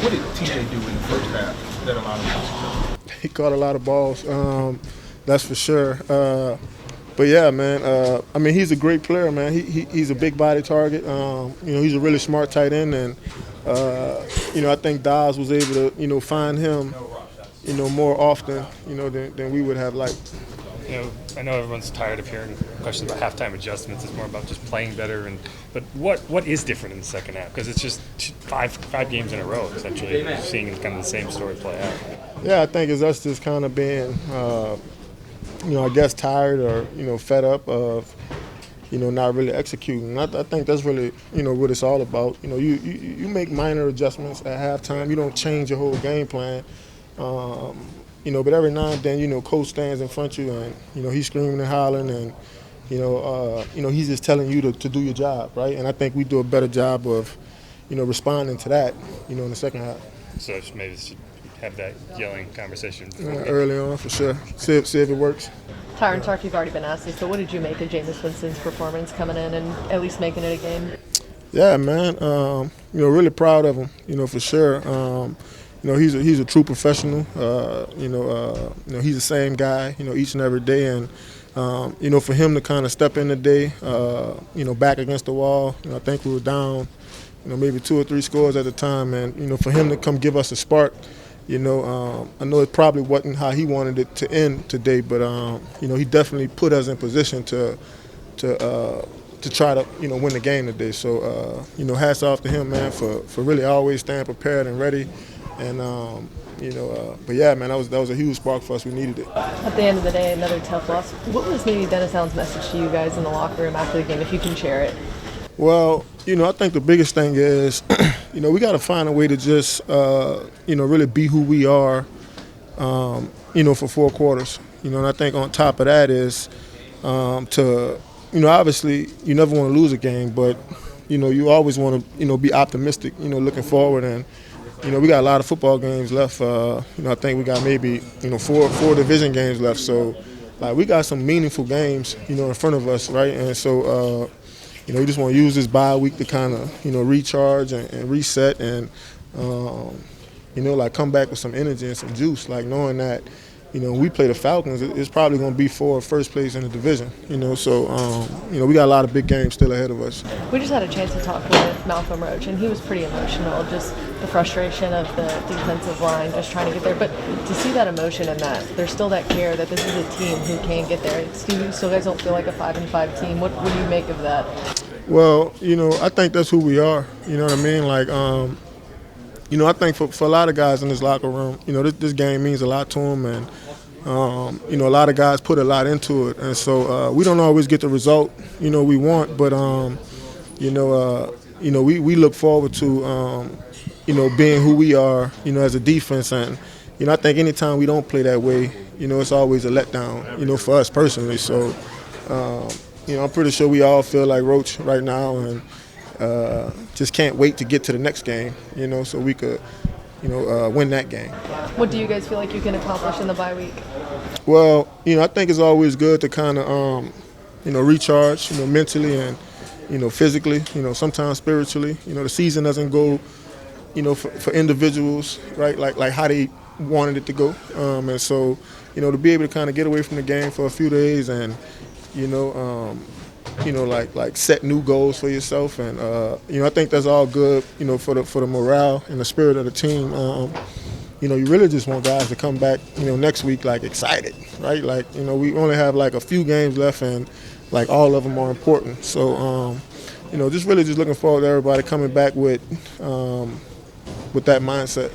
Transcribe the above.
What did TJ do in the first half that allowed him to success? He caught a lot of balls, that's for sure. But yeah, man, I mean, he's a great player, man. He's a big body target. He's a really smart tight end, and I think Dawes was able to, find him, more often, than we would have liked. I know everyone's tired of hearing questions about halftime adjustments. It's more about just playing better. But what is different in the second half? Because it's just five games in a row, essentially, seeing kind of the same story play out. Yeah, I think it's us just kind of being, I guess tired or, fed up of, not really executing. I think that's really, what it's all about. You make minor adjustments at halftime. You don't change your whole game plan. But every now and then, coach stands in front of you and, he's screaming and hollering and, he's just telling you to do your job, right? And I think we do a better job of, responding to that, in the second half. So maybe should have that yelling conversation early on, for sure. See if it works. Tyrann, sorry if you've already been asked this, but what did you make of Jameis Winston's performance coming in and at least making it a game? Yeah, man. Really proud of him, for sure. He's a true professional. He's the same guy, each and every day. And, for him to kind of step in today, back against the wall, I think we were down, maybe 2 or 3 scores at the time. And, for him to come give us a spark, I know it probably wasn't how he wanted it to end today, but, he definitely put us in position to try to, win the game today. So, hats off to him, man, for really always staying prepared and ready. And, but yeah, man, that was a huge spark for us. We needed it. At the end of the day, another tough loss. What was maybe Dennis Allen's message to you guys in the locker room after the game, if you can share it? Well, I think the biggest thing is, we got to find a way to just, really be who we are, for 4 quarters. And I think on top of that is to, obviously you never want to lose a game, but, you always want to, be optimistic, looking forward. And, we got a lot of football games left. I think we got maybe, 4 division games left. So, we got some meaningful games, in front of us, right? And so, we just want to use this bye week to kind of, recharge and reset and, come back with some energy and some juice, knowing that, when we play the Falcons, it's probably going to be for first place in the division, So, we got a lot of big games still ahead of us. We just had a chance to talk with Malcolm Roach, and he was pretty emotional, just the frustration of the defensive line, just trying to get there. But to see that emotion and that there's still that care that this is a team who can get there. So guys don't feel like a 5-5 team. What do you make of that? Well, I think that's who we are. You know what I mean? I think for a lot of guys in this locker room, this game means a lot to them, and a lot of guys put a lot into it, and so we don't always get the result we want, but we look forward to being who we are, as a defense, and I think anytime we don't play that way, it's always a letdown, for us personally. So I'm pretty sure we all feel like Roach right now, and just can't wait to get to the next game, so we could, win that game. What do you guys feel like you can accomplish in the bye week? Well, I think it's always good to kind of, recharge, mentally and, physically, sometimes spiritually. The season doesn't go, for individuals, right, like how they wanted it to go. And so, to be able to kind of get away from the game for a few days and, set new goals for yourself, and I think that's all good, for the morale and the spirit of the team. You really just want guys to come back, next week excited, right? We only have a few games left, and all of them are important. So, just looking forward to everybody coming back with that mindset.